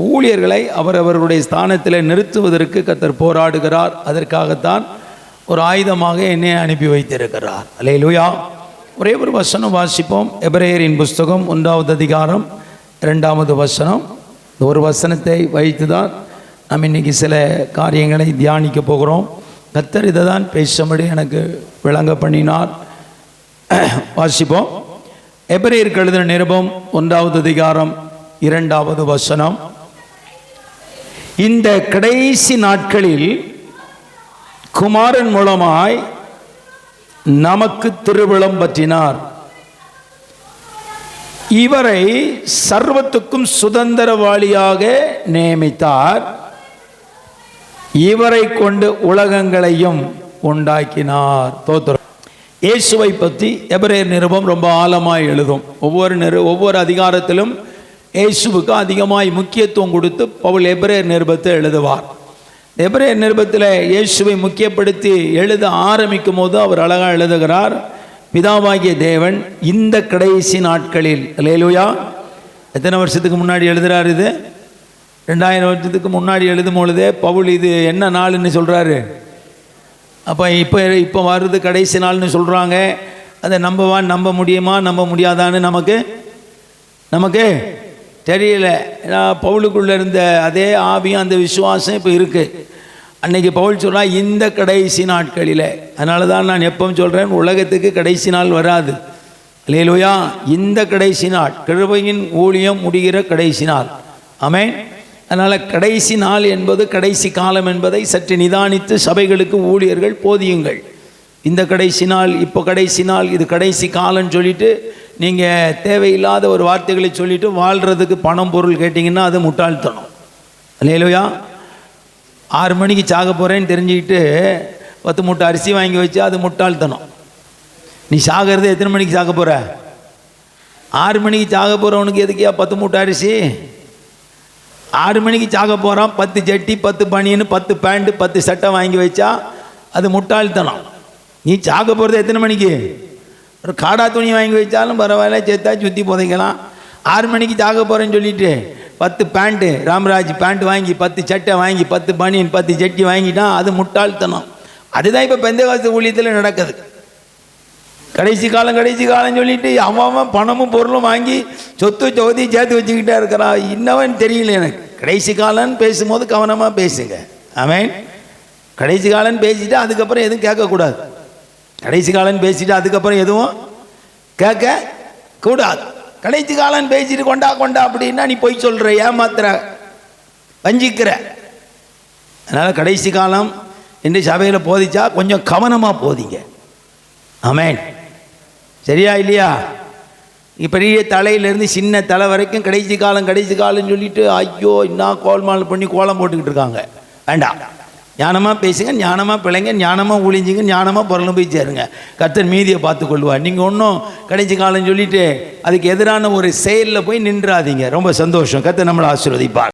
ஊழியர்களை அவரவர்களுடைய ஸ்தானத்தில் நிறுத்துவதற்கு கர்த்தர் போராடுகிறார். அதற்காகத்தான் ஒரு ஆயுதமாக என்னை அனுப்பி வைத்திருக்கிறார். அல்லேலூயா. ஒரே ஒரு வசனம் வாசிப்போம். எபிரேயரின் புஸ்தகம் 1வது அதிகாரம் 2வது வசனம். இந்த ஒரு வசனத்தை வைத்து தான் நாம் இன்றைக்கி சில காரியங்களை தியானிக்க போகிறோம். கர்த்தர் இதை தான் பேசும்படி எனக்கு விளங்க பண்ணினார். வாசிப்போம். எபிரேயருக்கு எழுதின நிருபம் 1வது அதிகாரம் 2வது வசனம். இந்த கடைசி நாட்களில் குமாரன் மூலமாய் நமக்கு திருவிழம் பற்றினார். இவரை சர்வத்துக்கும் சுதந்திரவாளியாக நியமித்தார். இவரை கொண்டு உலகங்களையும் உண்டாக்கினார். தோத்திரம். இயேசுவை பற்றி எபிரேயர் நிருபம் ரொம்ப ஆழமாய் எழுதும். ஒவ்வொரு அதிகாரத்திலும் இயேசுவுக்கு அதிகமாய் முக்கியத்துவம் கொடுத்து பவுல் எபிரேயர் நிருபத்தை எழுதுவார். எபிரேயர் நிருபத்தில் இயேசுவை முக்கியப்படுத்தி எழுத ஆரம்பிக்கும் போது அவர் அழகாக எழுதுகிறார். பிதாவாகிய தேவன் இந்த கடைசி நாட்களில், அல்லேலூயா. எத்தனை வருஷத்துக்கு முன்னாடி எழுதுகிறார்? இது 2000 வருஷத்துக்கு முன்னாடி எழுதும் பொழுதே பவுல் இது என்ன நாள்னு சொல்கிறாரு. அப்போ இப்போ வருது கடைசி நாள்னு சொல்கிறாங்க. அதை நம்ப முடியுமா நம்ப முடியாதான்னு நமக்கு தெரியல. ஏன்னா பவுலுக்குள்ளே இருந்த அதே ஆவியும் அந்த விசுவாசம் இப்போ இருக்குது. அன்றைக்கி பவுல் சொல்கிறான் இந்த கடைசி நாட்களில். அதனால தான் நான் எப்பவும் சொல்கிறேன், உலகத்துக்கு கடைசி நாள் வராது. அல்லேலூயா. இந்த கடைசி நாள் கிருபையின் ஊழியம் முடிகிற கடைசி நாள். ஆமென். அதனால் கடைசி நாள் என்பது, கடைசி காலம் என்பதை சற்று நிதானித்து சபைகளுக்கு ஊழியர்கள் போதியுங்கள். இந்த கடைசி நாள், இப்போ கடைசி நாள், இது கடைசி காலம்னு சொல்லிவிட்டு நீங்கள் தேவையில்லாத ஒரு வார்த்தைகளை சொல்லிவிட்டு வாழ்கிறதுக்கு பணம் பொருள் கேட்டிங்கன்னா அது முட்டாள்தனம். அல்லேலூயா. 6 மணிக்கு சாக போகிறேன்னு தெரிஞ்சுக்கிட்டு 10 மூட்டை அரிசி வாங்கி வச்சா அது முட்டாள்தனம். நீ சாகிறது எத்தனை மணிக்கு சாக போகிற? 6 மணிக்கு சாக போகிறவனுக்கு எதுக்கியா 10 மூட்டை அரிசி? 6 மணிக்கு சாக போகிறான். 10 ஜட்டி, 10 பனியன்னு, 10 பேண்ட்டு, 10 சட்டை வாங்கி வச்சா அது முட்டாள்தனம். நீ சாக போகிறது எத்தனை மணிக்கு? ஒரு காடா துணி வாங்கி வச்சாலும் பரவாயில்ல, சேர்த்தா சுற்றி புதைக்கலாம். 6 மணிக்கு சாக போகிறேன்னு சொல்லிட்டு 10 பேண்ட்டு, ராம்ராஜ் பேண்ட் வாங்கி, 10 சட்டை வாங்கி, 10 பனியன், 10 ஜட்டி வாங்கிட்டான், அது முட்டாள்தனம். அதுதான் இப்போ பெந்தேகோஸ்து ஊழியத்தில் நடக்குது. கடைசி காலம் சொல்லிட்டு அவன் பணமும் பொருளும் வாங்கி சொத்து சொகத்தையும் சேர்த்து வச்சுக்கிட்டே இருக்கிறான். இன்னவன் தெரியல எனக்கு. கடைசி காலம்னு பேசும்போது கவனமாக பேசுங்க. ஆமென். கடைசி காலம்னு பேசிட்டு அதுக்கப்புறம் எதுவும் கேட்கக்கூடாது. கடைசி காலம்னு பேசிட்டு அதுக்கப்புறம் எதுவும் கேட்கக்கூடாது. கடைசி காலம்னு பேசிட்டு கொண்டா அப்படின்னா நீ போய் சொல்கிற, ஏமாத்துற, வஞ்சிக்கிற. அதனால் கடைசி காலம் என்று சபையில் போதிச்சா கொஞ்சம் கவனமாக போதிங்க. ஆமென். சரியா இல்லையா? பெரிய தலையிலேருந்து சின்ன தலை வரைக்கும் கடைசி காலம்னு சொல்லிட்டு ஐயோ இன்னும் கோல்மால் பண்ணி கோலம் போட்டுக்கிட்டு இருக்காங்க. வேண்டாம். ஞானமாக பேசுங்க, ஞானமாக பிழைங்க, ஞானமாக ஒளிஞ்சிங்க, ஞானமாக பொருளும் போய் சேருங்க. கர்த்தர் மீதியை பார்த்து கொள்வார். நீங்கள் ஒன்றும் கடைசி காலம்னு சொல்லிட்டு அதுக்கு எதிரான ஒரு செயலில் போய் நின்றாதீங்க. ரொம்ப சந்தோஷம். கர்த்தர் நம்மளை ஆசீர்வதிப்பார்.